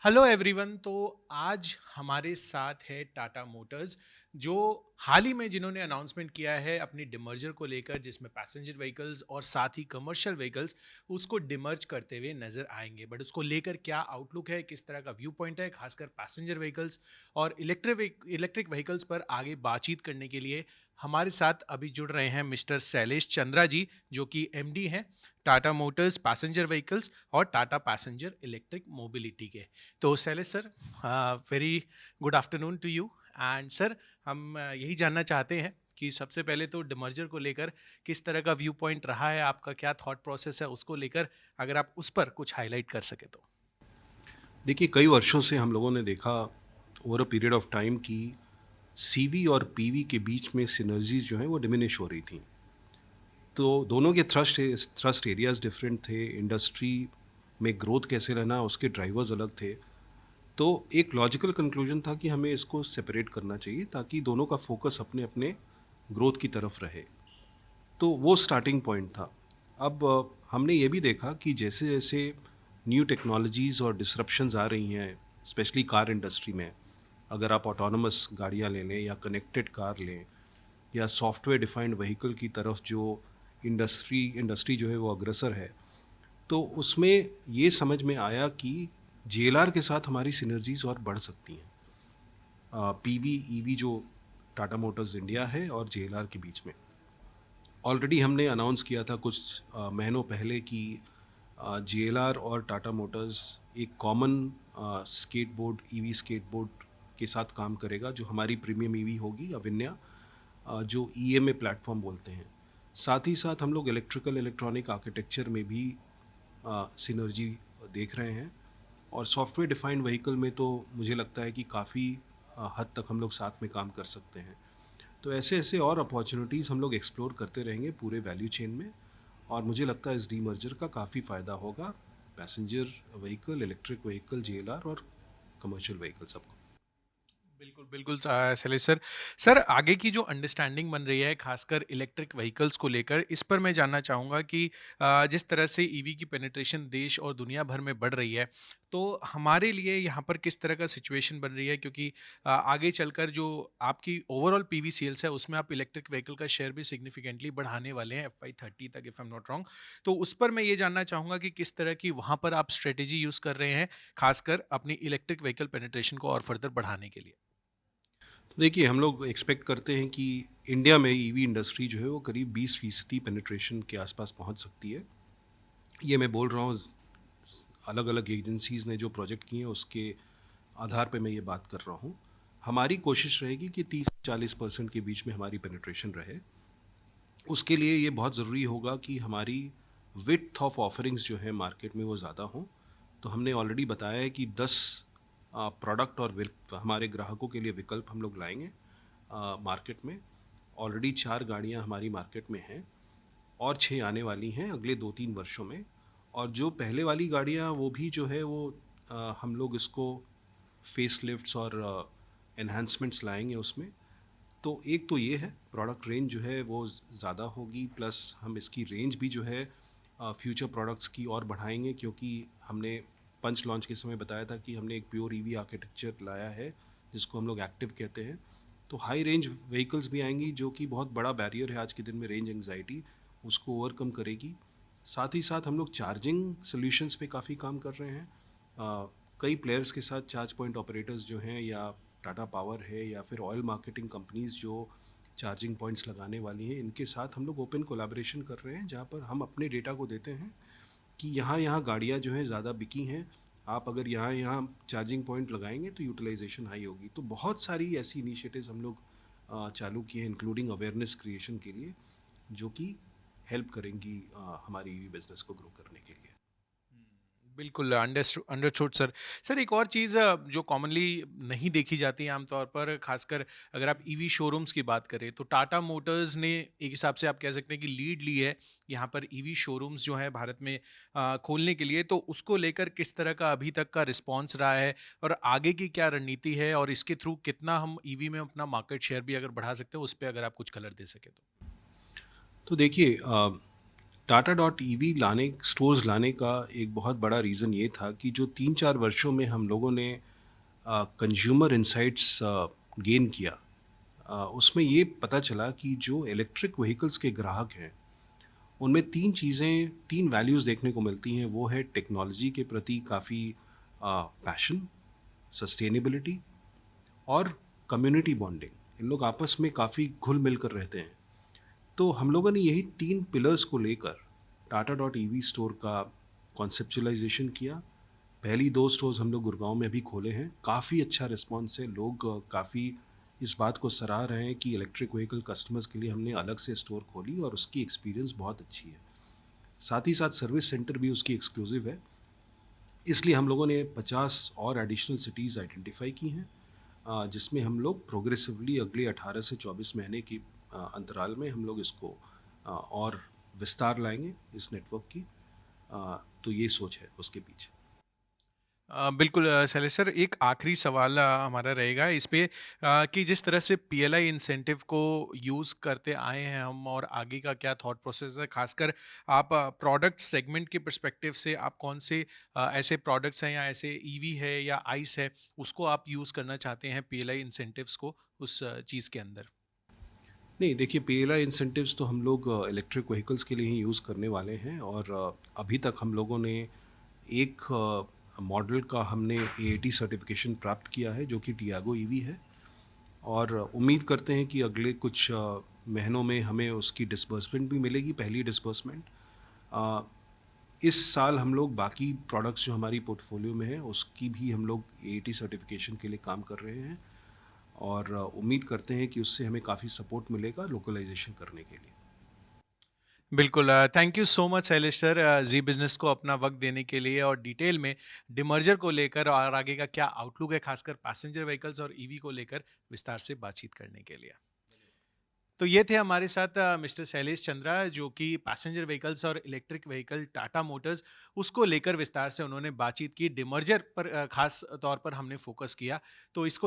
Hello everyone. तो आज हमारे साथ है टाटा मोटर्स, जो हाल ही में जिन्होंने अनाउंसमेंट किया है अपनी डिमर्जर को लेकर, जिसमें पैसेंजर व्हीकल्स और साथ ही कमर्शियल व्हीकल्स उसको डिमर्ज करते हुए नजर आएंगे। बट उसको लेकर क्या आउटलुक है, किस तरह का व्यू पॉइंट है, खासकर पैसेंजर व्हीकल्स और इलेक्ट्रिक व्हीकल्स पर आगे बातचीत करने के लिए हमारे साथ अभी जुड़ रहे हैं मिस्टर शैलेश चंद्रा जी, जो कि एमडी हैं टाटा मोटर्स पैसेंजर व्हीकल्स और टाटा पैसेंजर इलेक्ट्रिक मोबिलिटी के। तो Shailesh sir, very good afternoon to you. And sir, हम यही जानना चाहते हैं कि सबसे पहले तो डिमर्जर को लेकर किस तरह का व्यू पॉइंट रहा है, आपका क्या थॉट प्रोसेस है उसको लेकर, अगर आप उस पर कुछ हाईलाइट कर सके तो। देखिए, कई वर्षों से हम लोगों ने देखा over a period of time कि सीवी और पीवी के बीच में सिनर्जीज जो हैं वो डिमिनिश हो रही थी। तो दोनों के थ्रस्ट एरियाज डिफरेंट थे, इंडस्ट्री में ग्रोथ कैसे रहना उसके ड्राइवर्स अलग थे। तो एक लॉजिकल कंक्लूजन था कि हमें इसको सेपरेट करना चाहिए ताकि दोनों का फोकस अपने अपने ग्रोथ की तरफ रहे। तो वो स्टार्टिंग पॉइंट था। अब हमने ये भी देखा कि जैसे जैसे न्यू टेक्नोलॉजीज़ और डिसरप्शंस आ रही हैं, स्पेशली कार इंडस्ट्री में, अगर आप ऑटोनमस गाड़ियाँ ले लें या कनेक्टेड कार लें या सॉफ्टवेयर डिफाइंड व्हीकल की तरफ जो इंडस्ट्री जो है वो अग्रसर है, तो उसमें ये समझ में आया कि जेएलआर के साथ हमारी सिनर्जीज और बढ़ सकती हैं। पीवी ईवी जो टाटा मोटर्स इंडिया है और जेएलआर के बीच में ऑलरेडी हमने अनाउंस किया था कुछ महीनों पहले कि जेएलआर और टाटा मोटर्स एक कॉमन स्केटबोर्ड ईवी स्केटबोर्ड के साथ काम करेगा, जो हमारी प्रीमियम ईवी होगी अविन्या, जो ईएमए प्लेटफॉर्म बोलते हैं। साथ ही साथ हम लोग इलेक्ट्रॉनिक आर्किटेक्चर में भी सिनर्जी देख रहे हैं, और सॉफ्टवेयर डिफाइंड व्हीकल में तो मुझे लगता है कि काफ़ी हद तक हम लोग साथ में काम कर सकते हैं। तो ऐसे ऐसे और अपॉर्चुनिटीज़ हम लोग एक्सप्लोर करते रहेंगे पूरे वैल्यू चेन में, और मुझे लगता है इस डीमर्जर का काफ़ी फ़ायदा होगा passenger vehicle, electric vehicle, JLR और कमर्शियल व्हीकल सबको। बिल्कुल, बिल्कुल शैलेश सर। सर, आगे की जो अंडरस्टैंडिंग बन रही है खासकर इलेक्ट्रिक व्हीकल्स को लेकर, इस पर मैं जानना चाहूँगा कि जिस तरह से ईवी की पेनिट्रेशन देश और दुनिया भर में बढ़ रही है, तो हमारे लिए यहाँ पर किस तरह का सिचुएशन बन रही है? क्योंकि आगे चलकर जो आपकी ओवरऑल पीवी सेल्स है, उसमें आप इलेक्ट्रिक व्हीकल का शेयर भी सिग्निफिकेंटली बढ़ाने वाले हैं एफवाई 30 तक, if I am not wrong. तो उस पर मैं ये जानना चाहूँगा कि किस तरह की वहाँ पर आप स्ट्रेटेजी यूज़ कर रहे हैं, खासकर अपनी इलेक्ट्रिक व्हीकल पेनिट्रेशन को और फर्दर बढ़ाने के लिए? तो देखिए, हम लोग एक्सपेक्ट करते हैं कि इंडिया में ईवी इंडस्ट्री जो है वो करीब 20% पेनिट्रेशन के आसपास पहुंच सकती है। ये मैं बोल रहा हूँ, अलग अलग एजेंसीज़ ने जो प्रोजेक्ट किए हैं उसके आधार पे मैं ये बात कर रहा हूँ। हमारी कोशिश रहेगी कि 30-40% के बीच में हमारी पेनिट्रेशन रहे। उसके लिए ये बहुत ज़रूरी होगा कि हमारी विड्थ ऑफ ऑफरिंग्स जो है मार्केट में वो ज़्यादा हों। तो हमने ऑलरेडी बताया है कि 10 प्रोडक्ट और हमारे ग्राहकों के लिए विकल्प हम लोग लाएंगे मार्केट में। ऑलरेडी 4 गाड़ियाँ हमारी मार्केट में हैं और 6 आने वाली हैं अगले 2-3 वर्षों में। और जो पहले वाली गाड़ियाँ वो भी जो है वो हम लोग इसको फेस लिफ्ट्स और एनहांसमेंट्स लाएंगे उसमें। तो एक तो ये है, प्रोडक्ट रेंज जो है वो ज़्यादा होगी, प्लस हम इसकी रेंज भी जो है फ्यूचर प्रोडक्ट्स की और बढ़ाएंगे, क्योंकि हमने पंच लॉन्च के समय बताया था कि हमने एक प्योर ईवी आर्किटेक्चर लाया है जिसको हम लोग एक्टिव कहते हैं। तो हाई रेंज व्हीकल्स भी आएंगी जो कि बहुत बड़ा बैरियर है आज के दिन में, रेंज एंग्जाइटी, उसको ओवरकम करेगी। साथ ही साथ हम लोग चार्जिंग सोल्यूशंस पे काफ़ी काम कर रहे हैं। कई प्लेयर्स के साथ, चार्ज पॉइंट ऑपरेटर्स जो हैं या टाटा पावर है या फिर ऑयल मार्केटिंग कंपनीज जो चार्जिंग पॉइंट्स लगाने वाली हैं, इनके साथ हम लोग ओपन कोलैबोरेशन कर रहे हैं, जहाँ पर हम अपने डेटा को देते हैं कि यहाँ यहाँ गाड़ियाँ जो हैं ज़्यादा बिकी हैं, आप अगर यहाँ यहाँ चार्जिंग पॉइंट लगाएंगे तो यूटिलाइजेशन हाई होगी। तो बहुत सारी ऐसी इनिशिएटिव्स हम लोग चालू किए हैं, इंक्लूडिंग अवेयरनेस क्रिएशन के लिए, जो कि हेल्प करेंगी हमारी ईवी बिजनेस को ग्रो करने के लिए। बिल्कुल, अंडरस्टूड सर। सर, एक और चीज़ जो कॉमनली नहीं देखी जाती है आमतौर पर, खासकर अगर आप ईवी शोरूम्स की बात करें, तो टाटा मोटर्स ने एक हिसाब से आप कह सकते हैं कि लीड ली है यहाँ पर ईवी शोरूम्स जो हैं भारत में खोलने के लिए। तो उसको लेकर किस तरह का अभी तक का रिस्पॉन्स रहा है और आगे की क्या रणनीति है, और इसके थ्रू कितना हम ईवी में अपना मार्केट शेयर भी अगर बढ़ा सकते हैं, उस पे अगर आप कुछ कलर दे सकें तो? तो देखिए, टाटा डॉट ईवी लाने स्टोर्स लाने का एक बहुत बड़ा रीज़न ये था कि जो 3-4 वर्षों में हम लोगों ने कंज्यूमर इनसाइट्स गेन किया, उसमें ये पता चला कि जो इलेक्ट्रिक व्हीकल्स के ग्राहक हैं, उनमें 3 चीज़ें, 3 वैल्यूज़ देखने को मिलती हैं। वो है टेक्नोलॉजी के प्रति काफ़ी पैशन, सस्टेनेबिलिटी और कम्युनिटी बॉन्डिंग। इन लोग आपस में काफ़ी घुल-मिल कर रहते हैं। तो हम लोगों ने यही 3 पिलर्स को लेकर टाटा डॉट ईवी स्टोर का कॉन्सेप्चुअलाइजेशन किया। पहली 2 स्टोर्स हम लोग गुड़गाँव में अभी खोले हैं। काफ़ी अच्छा रिस्पॉन्स है। लोग काफ़ी इस बात को सराह रहे हैं कि इलेक्ट्रिक व्हीकल कस्टमर्स के लिए हमने अलग से स्टोर खोली और उसकी एक्सपीरियंस बहुत अच्छी है। साथ ही साथ सर्विस सेंटर भी उसकी एक्सक्लूसिव है। इसलिए हम लोगों ने 50 और एडिशनल सिटीज़ आइडेंटिफाई की हैं, जिसमें हम लोग प्रोग्रेसिवली अगले 18 से 24 महीने की अंतराल में हम लोग इसको और विस्तार लाएंगे इस नेटवर्क की। तो ये सोच है उसके पीछे। बिल्कुल शैलेश सर, एक आखिरी सवाल हमारा रहेगा इस पे कि जिस तरह से पीएलआई इंसेंटिव को यूज़ करते आए हैं हम, और आगे का क्या थॉट प्रोसेस है, खासकर आप प्रोडक्ट सेगमेंट के पर्सपेक्टिव से आप कौन से ऐसे प्रोडक्ट्स हैं या ऐसे ईवी है या आइस है, उसको आप यूज़ करना चाहते हैं पीएलआई इंसेंटिव्स को उस चीज़ के अंदर? नहीं, देखिए, पीएलआई इंसेंटिव्स तो हम लोग इलेक्ट्रिक व्हीकल्स के लिए ही यूज़ करने वाले हैं। और अभी तक हम लोगों ने एक मॉडल का हमने एएटी सर्टिफिकेशन प्राप्त किया है, जो कि टियागो ईवी है। और उम्मीद करते हैं कि अगले कुछ महीनों में हमें उसकी डिस्बर्समेंट भी मिलेगी, पहली डिस्बर्समेंट। अ, इस साल हम लोग बाकी प्रोडक्ट्स जो हमारी पोर्टफोलियो में है उसकी भी हम लोग एएटी सर्टिफिकेशन के लिए काम कर रहे हैं। और उम्मीद करते हैं कि उससे हमें काफ़ी सपोर्ट मिलेगा लोकलाइजेशन करने के लिए। बिल्कुल, thank you so much Shailesh sir, Zee Business को अपना वक्त देने के लिए और डिटेल में डिमर्जर को लेकर और आगे का क्या आउटलुक है, खासकर पैसेंजर व्हीकल्स और ईवी को लेकर विस्तार से बातचीत करने के लिए। तो ये थे हमारे साथ मिस्टर शैलेश चंद्रा, जो कि पैसेंजर व्हीकल्स और इलेक्ट्रिक व्हीकल टाटा मोटर्स उसको लेकर विस्तार से उन्होंने बातचीत की। डिमर्जर पर खास तौर पर हमने फोकस किया, तो इसको